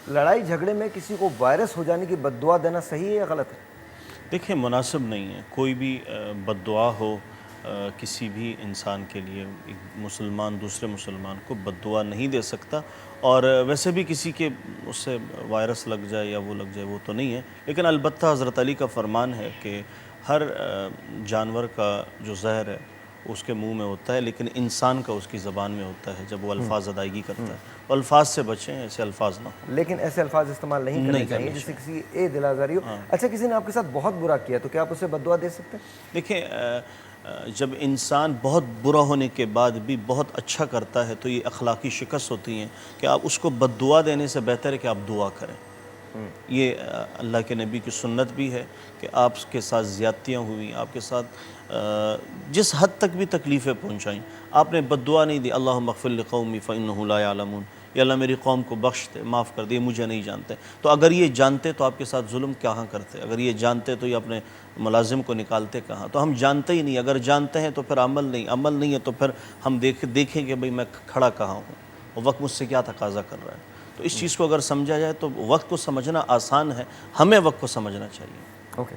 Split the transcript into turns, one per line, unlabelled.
لڑائی جھگڑے میں کسی کو وائرس ہو جانے کی بد دعا دینا صحیح ہے یا غلط ہے؟
دیکھیں مناسب نہیں ہے، کوئی بھی بد دعا ہو کسی بھی انسان کے لیے، ایک مسلمان دوسرے مسلمان کو بد دعا نہیں دے سکتا، اور ویسے بھی کسی کے اس سے وائرس لگ جائے یا وہ لگ جائے وہ تو نہیں ہے، لیکن البتہ حضرت علی کا فرمان ہے کہ ہر جانور کا جو زہر ہے اس کے منہ میں ہوتا ہے، لیکن انسان کا اس کی زبان میں ہوتا ہے جب وہ الفاظ ادائیگی کرتا ہے، وہ الفاظ سے بچیں، ایسے الفاظ نہ ہوں،
لیکن ایسے الفاظ استعمال نہیں کرنے چاہیے جس سے کسی دل آزاری ہو۔ اچھا، کسی نے آپ کے ساتھ بہت برا کیا تو کیا آپ اسے بد دعا دے سکتے ہیں؟
دیکھیں جب انسان بہت برا ہونے کے بعد بھی بہت اچھا کرتا ہے تو یہ اخلاقی شکست ہوتی ہیں کہ آپ اس کو بد دعا دینے سے بہتر ہے کہ آپ دعا کریں۔ یہ اللہ کے نبی کی سنت بھی ہے کہ آپ کے ساتھ زیادتیاں ہوئیں، آپ کے ساتھ جس حد تک بھی تکلیفیں پہنچائیں، آپ نے بد دعا نہیں دی اللہم اغفر لقومی فإنہم لا یعلمون، یا اللہ میری قوم کو بخش دے، معاف کر دے، یہ مجھے نہیں جانتے۔ تو اگر یہ جانتے تو آپ کے ساتھ ظلم کہاں کرتے؟ اگر یہ جانتے تو یہ اپنے ملازم کو نکالتے کہاں؟ تو ہم جانتے ہی نہیں، اگر جانتے ہیں تو پھر عمل نہیں ہے تو پھر ہم دیکھیں کہ بھئی میں کھڑا کہاں ہوں، اور وقت مجھ سے کیا تقاضا کر رہا ہے۔ تو اس چیز کو اگر سمجھا جائے تو وقت کو سمجھنا آسان ہے، ہمیں وقت کو سمجھنا چاہیے۔
اوکے۔